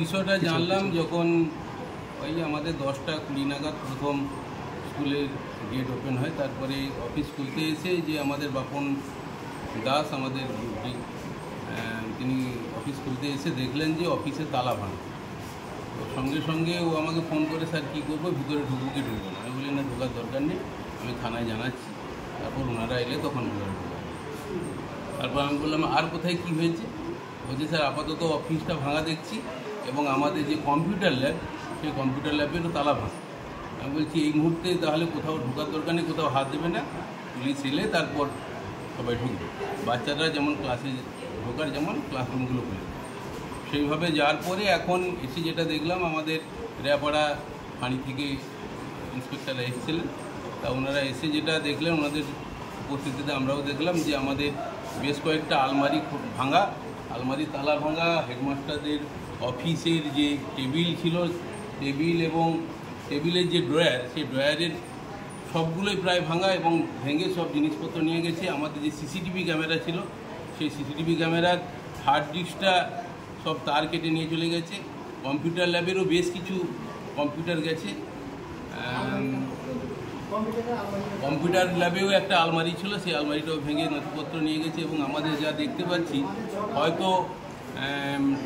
বিষয়টা জানলাম যখন ওই আমাদের 10টা 20 নাগাদ প্রথম স্কুলের গেট ওপেন হয়। তারপরে অফিস খুলতে এসে যে আমাদের বাপন দাস আমাদের তিনি অফিস খুলতে এসে দেখলেন যে অফিসে তালা ভাঙা। তো সঙ্গে সঙ্গে ও আমাকে ফোন করে, স্যার কী করবো, ভিতরে ঢুকবো কি ঢুকবো না? আমি বলি না, ঢোকার দরকার নেই, আমি থানায় জানাচ্ছি, তারপর ওনারা এলে তখন ভিতরে ঢুকবো। তারপর আমি বললাম আর কোথায় কী হয়েছে? বলছি স্যার আপাতত অফিসটা ভাঙা দেখছি এবং আমাদের যে কম্পিউটার ল্যাব, সেই কম্পিউটার ল্যাবেরও তালা ভাঙা। আমি বলছি এই মুহূর্তে তাহলে কোথাও ঢোকার দরকার নেই, কোথাও হাত দেবে না, পুলিশ এলে তারপর সবাই ঢুকবে, বাচ্চারা যেমন ক্লাসে ঢোকার যেমন ক্লাসরুমগুলো খুলে। সেইভাবে যাওয়ার পরে এখন এসে যেটা দেখলাম, আমাদের রেয়াপাড়া ফাঁড়ি থেকে ইন্সপেক্টররা এসেছিলেন, তা ওনারা এসে যেটা দেখলেন, ওনাদের উপস্থিতিতে আমরাও দেখলাম যে আমাদের বেশ কয়েকটা আলমারি ভাঙা, আলমারি তালা ভাঙা, হেডমাস্টারদের অফিসের যে টেবিল ছিল, টেবিল এবং টেবিলের যে ড্রয়ার, সেই ড্রয়ারের সবগুলোই প্রায় ভাঙা এবং ভেঙে সব জিনিসপত্র নিয়ে গেছে। আমাদের যে সিসিটিভি ক্যামেরা ছিল, সেই সিসিটিভি ক্যামেরার হার্ড ডিস্কটা সব তার কেটে নিয়ে চলে গেছে। কম্পিউটার ল্যাবেরও বেশ কিছু কম্পিউটার গেছে। কম্পিউটার ল্যাবেও একটা আলমারি ছিল, সেই আলমারিটাও ভেঙে নথিপত্র নিয়ে গেছে। এবং আমাদের যা দেখতে পাচ্ছি, হয়তো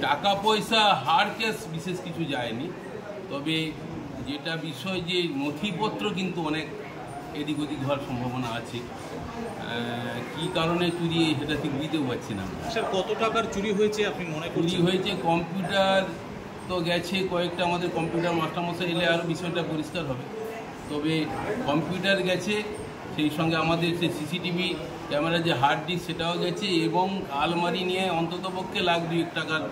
টাকা পয়সা হার্ড ক্যাশ বিশেষ কিছু যায়নি, তবে যেটা বিষয় যে নথিপত্র কিন্তু অনেক এদিক ওদিক হওয়ার সম্ভাবনা আছে। কী কারণে চুরি সেটা ঠিক বুঝতেও পারছি না। স্যার কত টাকার চুরি হয়েছে আপনি মনে করছেন? চুরি হয়েছে কম্পিউটার তো গেছে কয়েকটা, আমাদের কম্পিউটার মাস্টারমশাই এলে আরও বিষয়টা পরিষ্কার হবে। তবে কম্পিউটার গেছে, সেই সঙ্গে আমাদের যে সিসিটিভি ক্যামেরার যে হার্ড ডিস্ক সেটাও গেছে, এবং আলমারি নিয়ে অন্ততপক্ষে $1,00,000 টাকার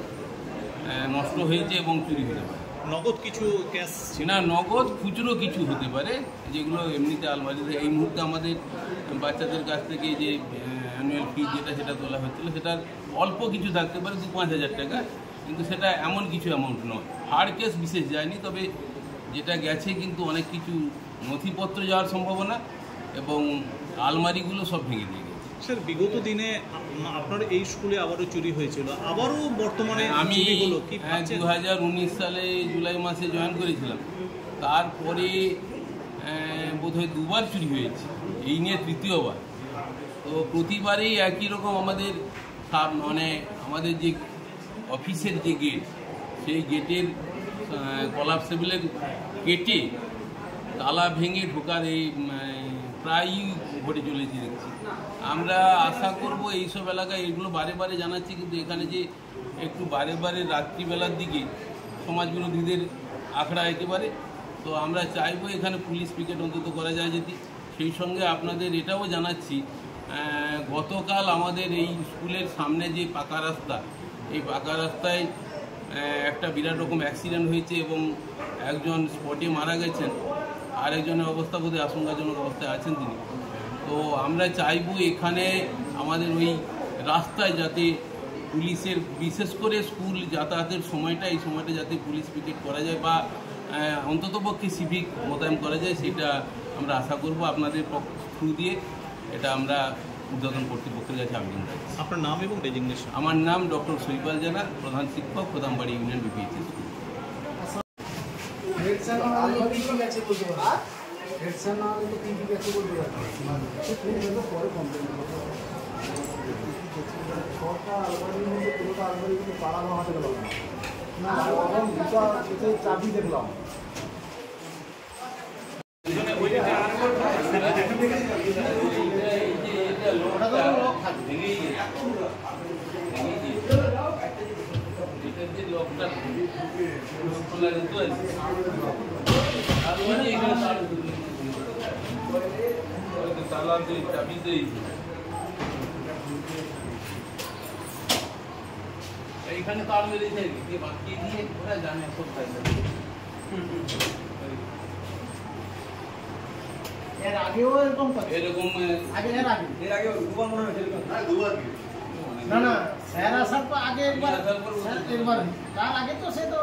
নষ্ট হয়েছে এবং চুরি হতে পারে। নগদ কিছু ক্যাশ না, নগদ খুচরো কিছু হতে পারে, যেগুলো এমনিতে আলমারিতে এই মুহূর্তে আমাদের বাচ্চাদের কাছ থেকে যে অ্যানুয়াল ফি যেটা সেটা তোলা হচ্ছিলো, সেটার অল্প কিছু থাকতে পারে, 2-5 হাজার টাকা, কিন্তু সেটা এমন কিছু অ্যামাউন্ট নয়, হার্ড ক্যাশ বিশেষ যায়নি। তবে যেটা গেছে কিন্তু অনেক কিছু নথিপত্র যাওয়ার সম্ভাবনা এবং আলমারিগুলো সব ভেঙে দিয়ে গেছে। স্যার বিগত দিনে আপনার এই স্কুলে আবারও চুরি হয়েছিল, আবারও বর্তমানে আমি 2019 সালে জুলাই মাসে জয়েন করেছিলাম, তারপরে বোধহয় 2বার চুরি হয়েছে, এই নিয়ে 3য়-বার। তো প্রতিবারেই একই রকম আমাদের মানে আমাদের যে অফিসের যে গেট, সেই গেটের কলাপসেবলের কেটে তালা ভেঙে ঢোকার এই প্রায়ই ঘটে চলেছে দেখছি। আমরা আশা করব এইসব এলাকায় এগুলো বারে বারে জানাচ্ছি, কিন্তু এখানে যে একটু বারে বারে রাত্রিবেলার দিকে সমাজ বিরোধীদের আখড়া একেবারে, তো আমরা চাইবো এখানে পুলিশ পিকেট অন্তত করা যায় যদি। সেই সঙ্গে আপনাদের এটাও জানাচ্ছি, গতকাল আমাদের এই স্কুলের সামনে যে পাকা রাস্তা, এই পাকা রাস্তায় একটা বিরাট রকম অ্যাক্সিডেন্ট হয়েছে এবং একজন স্পটে মারা গেছেন, আরেকজনের অবস্থা বোধহয় আশঙ্কাজনক অবস্থায় আছেন তিনি। তো আমরা চাইবো এখানে আমাদের ওই রাস্তায় যাতে পুলিশের, বিশেষ করে স্কুল যাতায়াতের সময়টা, এই সময়টা যাতে পুলিশ পিকেট করা যায় বা অন্ততপক্ষে সিভিক মোতায়েন করা যায়, সেটা আমরা আশা করব। আপনাদের থ্রু দিয়ে এটা আমরা উদ্বোধন কর্তৃপক্ষের কাছে আবেদন করছি। আপনার নাম এবং ডেজিগনেশন? আমার নাম ডক্টর শৈপাল জানা, প্রধান শিক্ষক, প্রধানবাড়ি ইউনিয়ন বিপিএইচ স্কুল। চাবি দেখলাম এইখানে তার মেরেছে বাকি দিয়ে ওরা জানে সব এর আগেও এরকম এরকম এর আগে দুবার মনে হয়েছে। না না, স্যার আসার তো আগে একবার, তার আগে তো সে তো